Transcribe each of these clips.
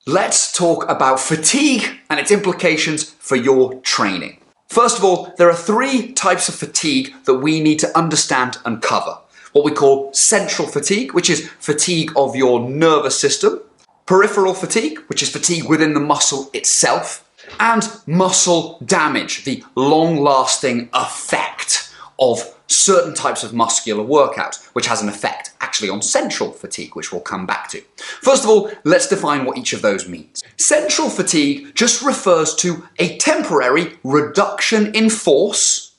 Let's talk about fatigue and its implications for your training. First of all, there are three types of fatigue that we need to understand and cover. What we call central fatigue, which is fatigue of your nervous system, peripheral fatigue, which is fatigue within the muscle itself, and muscle damage, the long-lasting effect of certain types of muscular workout, which has an effect actually on central fatigue, which we'll come back to. First of all, let's define what each of those means. Central fatigue just refers to a temporary reduction in force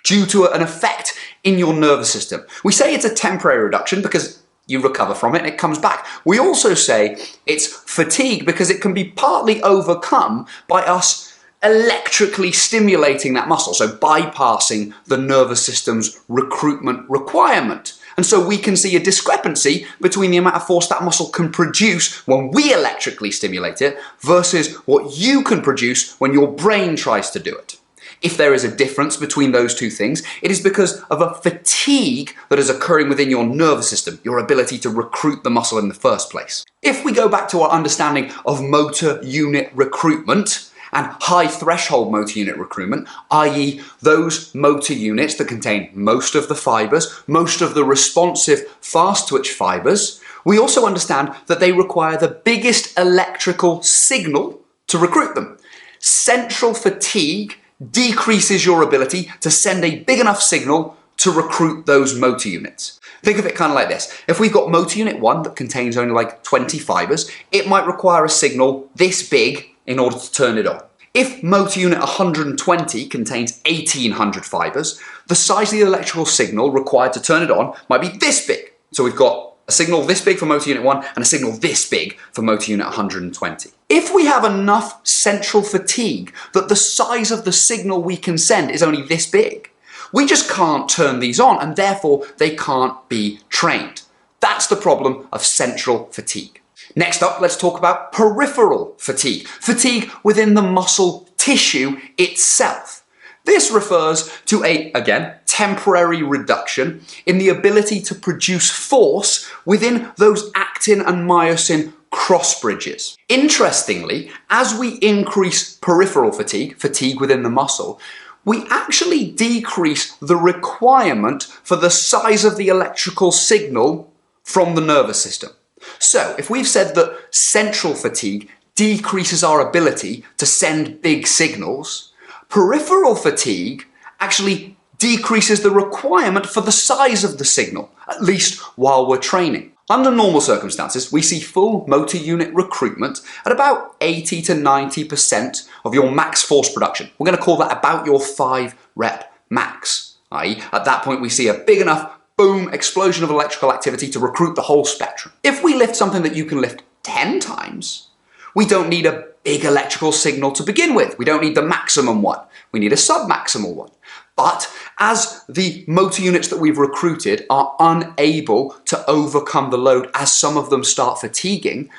due to an effect in your nervous system. We say it's a temporary reduction because you recover from it and it comes back. We also say it's fatigue because it can be partly overcome by us electrically stimulating that muscle, so bypassing the nervous system's recruitment requirement. And so we can see a discrepancy between the amount of force that muscle can produce when we electrically stimulate it versus what you can produce when your brain tries to do it. If there is a difference between those two things, it is because of a fatigue that is occurring within your nervous system, your ability to recruit the muscle in the first place. If we go back to our understanding of motor unit recruitment, and high threshold motor unit recruitment, i.e. those motor units that contain most of the fibers, most of the responsive fast twitch fibers, we also understand that they require the biggest electrical signal to recruit them. Central fatigue decreases your ability to send a big enough signal to recruit those motor units. Think of it kind of like this. If we've got motor unit 1 that contains only like 20 fibers, it might require a signal this big in order to turn it on. If motor unit 120 contains 1800 fibers, the size of the electrical signal required to turn it on might be this big. So we've got a signal this big for motor unit 1 and a signal this big for motor unit 120. If we have enough central fatigue that the size of the signal we can send is only this big, we just can't turn these on and therefore they can't be trained. That's the problem of central fatigue. Next up, let's talk about peripheral fatigue, fatigue within the muscle tissue itself. This refers to a, again, temporary reduction in the ability to produce force within those actin and myosin cross bridges. Interestingly, as we increase peripheral fatigue, fatigue within the muscle, we actually decrease the requirement for the size of the electrical signal from the nervous system. So, if we've said that central fatigue decreases our ability to send big signals, peripheral fatigue actually decreases the requirement for the size of the signal, at least while we're training. Under normal circumstances, we see full motor unit recruitment at about 80 to 90% of your max force production. We're going to call that about your 5 rep max, i.e. at that point we see a big enough boom, explosion of electrical activity to recruit the whole spectrum. If we lift something that you can lift 10 times, we don't need a big electrical signal to begin with. We don't need the maximum one. We need a sub-maximal one. But as the motor units that we've recruited are unable to overcome the load as some of them start fatiguing,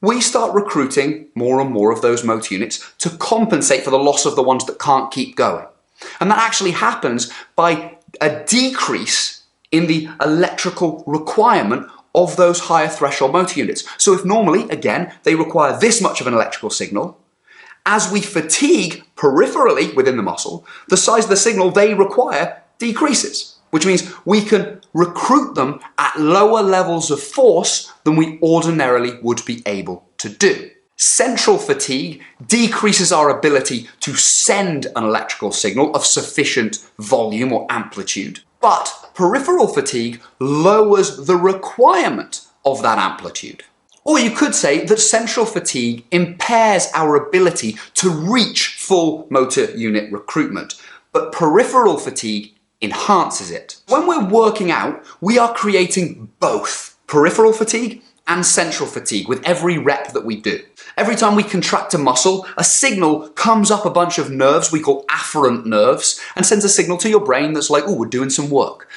we start recruiting more and more of those motor units to compensate for the loss of the ones that can't keep going. And that actually happens by a decrease in the electrical requirement of those higher threshold motor units. So if normally, again, they require this much of an electrical signal, as we fatigue peripherally within the muscle, the size of the signal they require decreases, which means we can recruit them at lower levels of force than we ordinarily would be able to do. Central fatigue decreases our ability to send an electrical signal of sufficient volume or amplitude, but peripheral fatigue lowers the requirement of that amplitude. Or you could say that central fatigue impairs our ability to reach full motor unit recruitment, but peripheral fatigue enhances it. When we're working out, we are creating both peripheral fatigue and central fatigue with every rep that we do. Every time we contract a muscle, a signal comes up a bunch of nerves we call afferent nerves and sends a signal to your brain that's like, oh, we're doing some work.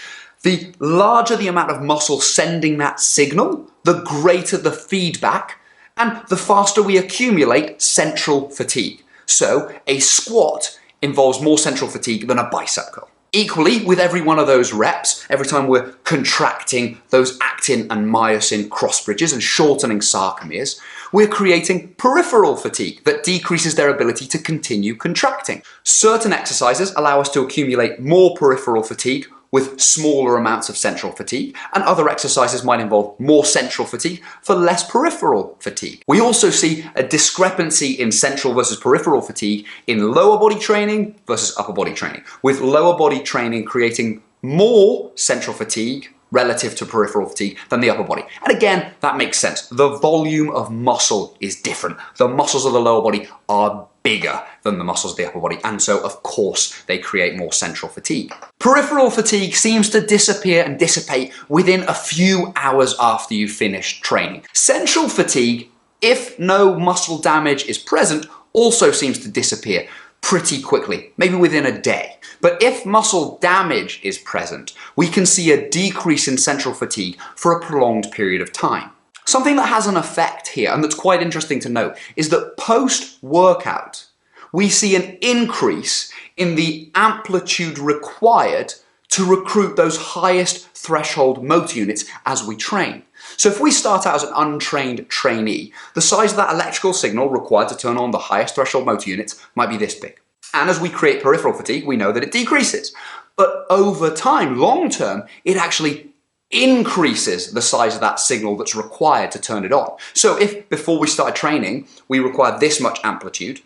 The larger the amount of muscle sending that signal, the greater the feedback and the faster we accumulate central fatigue. So a squat involves more central fatigue than a bicep curl. Equally, with every one of those reps, every time we're contracting those actin and myosin cross bridges and shortening sarcomeres, we're creating peripheral fatigue that decreases their ability to continue contracting. Certain exercises allow us to accumulate more peripheral fatigue with smaller amounts of central fatigue, and other exercises might involve more central fatigue for less peripheral fatigue. We also see a discrepancy in central versus peripheral fatigue in lower body training versus upper body training, with lower body training creating more central fatigue relative to peripheral fatigue than the upper body. And again, that makes sense. The volume of muscle is different. The muscles of the lower body are bigger than the muscles of the upper body, and so of course they create more central fatigue. Peripheral fatigue seems to disappear and dissipate within a few hours after you finish training. Central fatigue, if no muscle damage is present, also seems to disappear pretty quickly, maybe within a day. But if muscle damage is present, we can see a decrease in central fatigue for a prolonged period of time. Something that has an effect here, and that's quite interesting to note, is that post-workout, we see an increase in the amplitude required to recruit those highest threshold motor units as we train. So if we start out as an untrained trainee, the size of that electrical signal required to turn on the highest threshold motor units might be this big. And as we create peripheral fatigue, we know that it decreases. But over time, long term, it actually increases the size of that signal that's required to turn it on. So if before we started training, we required this much amplitude,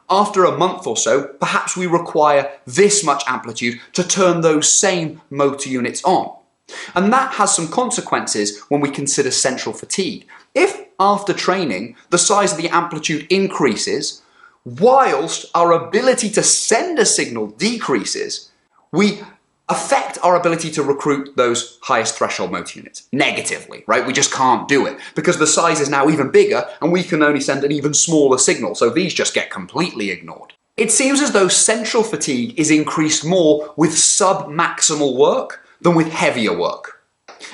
after a month or so, perhaps we require this much amplitude to turn those same motor units on. And that has some consequences when we consider central fatigue. If after training, the size of the amplitude increases, whilst our ability to send a signal decreases, we affect our ability to recruit those highest threshold motor units negatively, right? We just can't do it because the size is now even bigger and we can only send an even smaller signal, so these just get completely ignored. It seems as though central fatigue is increased more with sub-maximal work than with heavier work.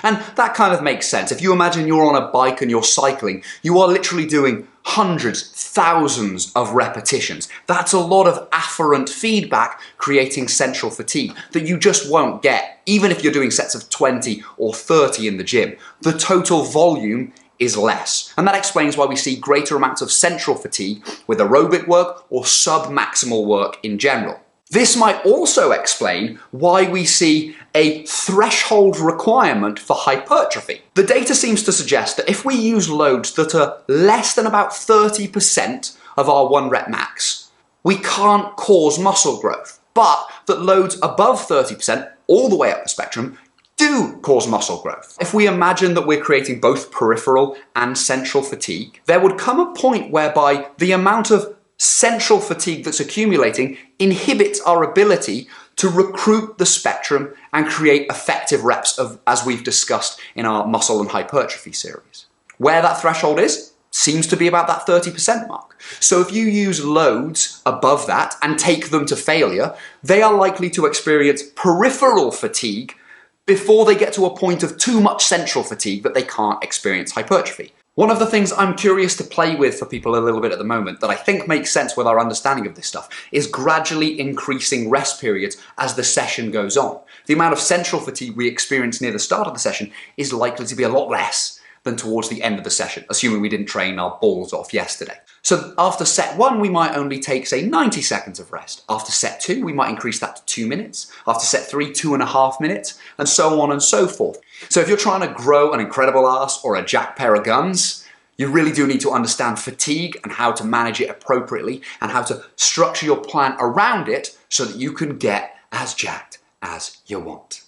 And that kind of makes sense. If you imagine you're on a bike and you're cycling, you are literally doing hundreds, thousands of repetitions. That's a lot of afferent feedback creating central fatigue that you just won't get, even if you're doing sets of 20 or 30 in the gym. The total volume is less. And that explains why we see greater amounts of central fatigue with aerobic work or sub-maximal work in general. This might also explain why we see a threshold requirement for hypertrophy. The data seems to suggest that if we use loads that are less than about 30% of our 1 rep max, we can't cause muscle growth, but that loads above 30%, all the way up the spectrum, do cause muscle growth. If we imagine that we're creating both peripheral and central fatigue, there would come a point whereby the amount of central fatigue that's accumulating inhibits our ability to recruit the spectrum and create effective reps of, as we've discussed in our muscle and hypertrophy series. Where that threshold is seems to be about that 30% mark. So if you use loads above that and take them to failure, they are likely to experience peripheral fatigue before they get to a point of too much central fatigue that they can't experience hypertrophy. One of the things I'm curious to play with for people a little bit at the moment that I think makes sense with our understanding of this stuff is gradually increasing rest periods as the session goes on. The amount of central fatigue we experience near the start of the session is likely to be a lot less than towards the end of the session, assuming we didn't train our balls off yesterday. So after set 1, we might only take, say, 90 seconds of rest. After set 2, we might increase that to 2 minutes. After set 3, 2.5 minutes, and so on and so forth. So if you're trying to grow an incredible ass or a jack pair of guns, you really do need to understand fatigue and how to manage it appropriately and how to structure your plan around it so that you can get as jacked as you want.